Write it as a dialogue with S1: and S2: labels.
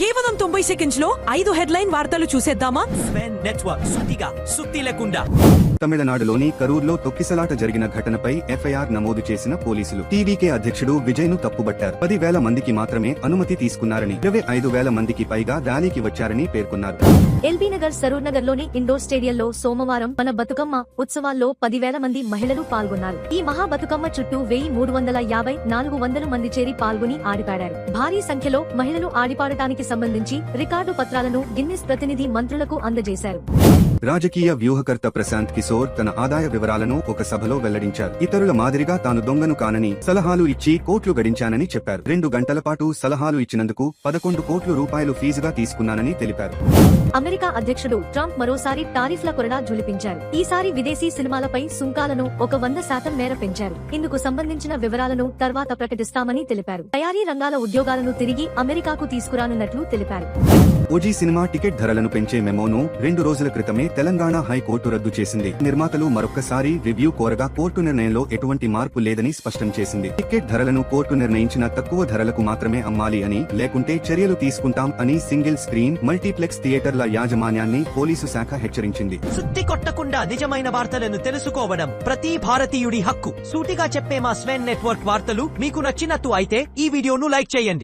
S1: కేవలం 90 సెకండ్స్ లో 5 హెడ్లైన్ వార్తలు చూసేద్దామా?
S2: స్వెన్ నెట్వర్క్ సుత్తిగా సుత్తి లేకుండా.
S3: తమిళనాడులోని కరూర్లో తొక్కిసలాట జరిగిన ఘటనపై ఎఫ్ఐఆర్ నమోదు చేసిన పోలీసులు టీవీకే అధ్యక్షుడు విజయ్ ను తప్పుబట్టారు. 10,000 మందికి మాత్రమే అనుమతి తీసుకున్నారని, 25,000 మందికి పైగా ర్యాలీకి వచ్చారని పేర్కొన్నారు.
S4: ఎల్బీ నగర్ సరూర్ నగర్ లోని ఇండోర్ స్టేడియంలో సోమవారం మన బతుకమ్మ ఉత్సవాల్లో 10,000 మంది మహిళలు పాల్గొన్నారు. ఈ మహా బతుకమ్మ చుట్టూ 1,350-400 మంది చేరి పాల్గొని ఆడిపాడారు. భారీ సంఖ్యలో మహిళలు ఆడిపాడటానికి సంబంధించి రికార్డు పత్రాలను గిన్నిస్ ప్రతినిధి మంత్రులకు అందజేశారు.
S3: రాజకీయ వ్యూహకర్త ప్రశాంత్ కిశోర్ తన ఆదాయ వివరాలను ఒక సభలో వెల్లడించారు. ఇతరుల మాదిరిగా తాను దొంగను కానని, సలహాలు ఇచ్చి కోట్లు గడించానని చెప్పారు. 2 గంటల పాటు సలహాలు ఇచ్చినందుకు 11 కోట్ల రూపాయలు ఫీజుగా తీసుకున్నానని తెలిపారు.
S4: అమెరికా అధ్యక్షుడు ట్రంప్ మరోసారి టారిఫ్ల కొరడా జులిపించారు. ఈసారి విదేశీ సినిమాలపై సుంకాలను ఒక 100% మేర పెంచారు. ఇందుకు సంబంధించిన వివరాలను తర్వాత ప్రకటిస్తామని తెలిపారు. తయారీ రంగాల ఉద్యోగాలను తిరిగి అమెరికాకు తీసుకురానున్నట్లు తెలిపారు.
S3: ఓజీ సినిమా టికెట్ ధరలను పెంచే మెమోను 2 రోజుల క్రితమే తెలంగాణ హైకోర్టు రద్దు చేసింది. నిర్మాతలు మరొక్కసారి రివ్యూ కోరగా కోర్టు నిర్ణయంలో ఎటువంటి మార్పు లేదని స్పష్టం చేసింది. టికెట్ ధరలను కోర్టు నిర్ణయించిన తక్కువ ధరలకు మాత్రమే అమ్మాలి అని, లేకుంటే చర్యలు తీసుకుంటాం అని సింగిల్ స్క్రీన్ మల్టీప్లెక్స్ థియేటర్ల యాజమాన్యాన్ని పోలీసు శాఖ హెచ్చరించింది.
S2: సుత్తి కొట్టకుండా నిజమైన వార్తలను తెలుసుకోవడం ప్రతి భారతీయుడి హక్కు. సూటిగా చెప్పే మా స్వెన్ నెట్వర్క్ వార్తలు మీకు నచ్చినట్టు అయితే ఈ వీడియోను లైక్ చేయండి.